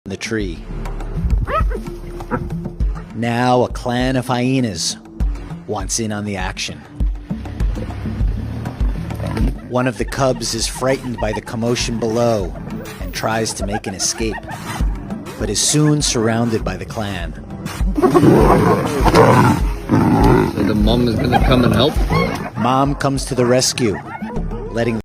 the tree. Now a clan of hyenas wants in on the action. One of the cubs is frightened by the commotion below and tries to make an escape, but is soon surrounded by the clan. So the mom is gonna come and help? Mom comes to the rescue, letting